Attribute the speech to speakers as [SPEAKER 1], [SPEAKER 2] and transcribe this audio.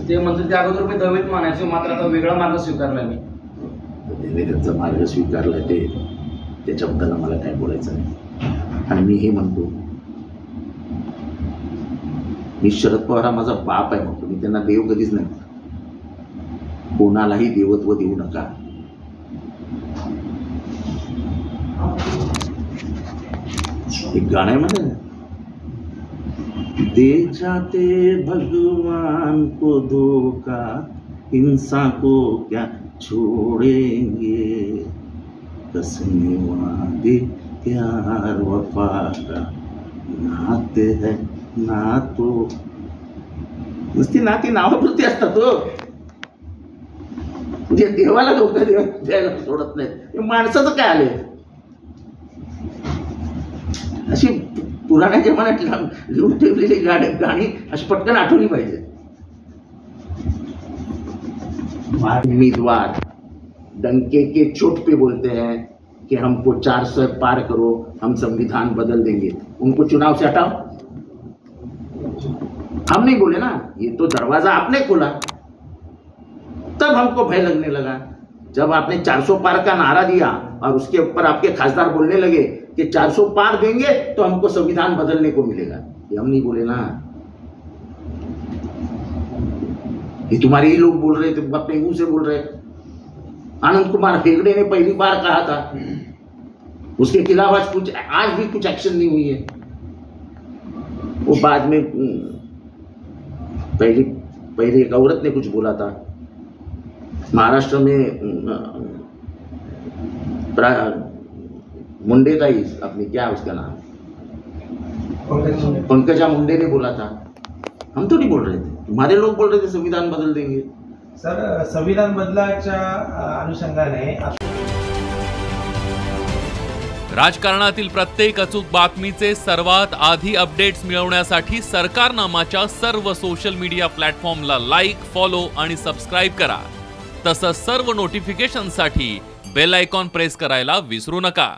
[SPEAKER 1] ते म्हणतात त्या अगोदर मी दहावीत मानायचो, मात्र आता वेगळा मार्ग स्वीकारला मी.
[SPEAKER 2] त्याने त्यांचा मार्ग स्वीकारला, त्याच्याबद्दल मला काय बोलायचं नाही. आणि मी हे म्हणतो, मी शरद पवार हा माझा बाप आहे म्हणतो. मी त्यांना देव कधीच नाही, कोणालाही देवत्व देऊ नका. एक गाणं आहे म्हणा, दे जाते भगवान को धोखा, इंसान को क्या छोड़ेंगे, कसमे वादे प्यार वफा का नाते है ना. तो नुसती नाती नावापुरती असतात हो. म्हणजे देवाला धोका द्यायला सोडत नाहीत. माणसाचं काय आले, अशी पुराण्या जमान्यात लिहून ठेवलेली गाणी अशी पटकन आठवली पाहिजे. उम्मीदवार डंके के चोट पे बोलते हैं कि हमको 400 पार करो, हम संविधान बदल देंगे. उनको चुनाव से हटाओ. हम नहीं बोले ना, ये तो दरवाजा आपने खोला, तब हमको भय लगने लगा. जब आपने 400 पार का नारा दिया और उसके ऊपर आपके खासदार बोलने लगे कि 400 पार देंगे तो हमको संविधान बदलने को मिलेगा, ये हम नहीं बोले ना. ये तुम्हारे ही लोग बोल रहे थे, अपने मुंह से बोल रहे. आनंद कुमार हेगड़े ने पहली बार कहा था, उसके खिलाफ आज भी कुछ एक्शन नहीं हुई है. वो बाद में पहले एक औरत ने कुछ बोला था. महाराष्ट्र में मुंडे का ही अपनी क्या उसका नाम, पंकजा मुंडे ने बोला था. हम तो नहीं बोल रहे थे, तुम्हारे लोग बोल रहे थे संविधान बदल देंगे.
[SPEAKER 3] सर, संविधान बदलाच्या अनुषंगाने
[SPEAKER 4] राजकारणातील प्रत्येक अचूक बातमीचे सर्वात आधी अपडेट्स मिळवण्यासाठी सरकारनामाच्या सर्व सोशल मीडिया प्लॅटफॉर्मला लाईक, फॉलो आणि सबस्क्राईब करा. तसंच सर्व नोटिफिकेशनसाठी बेल आयकॉन प्रेस करायला विसरू नका.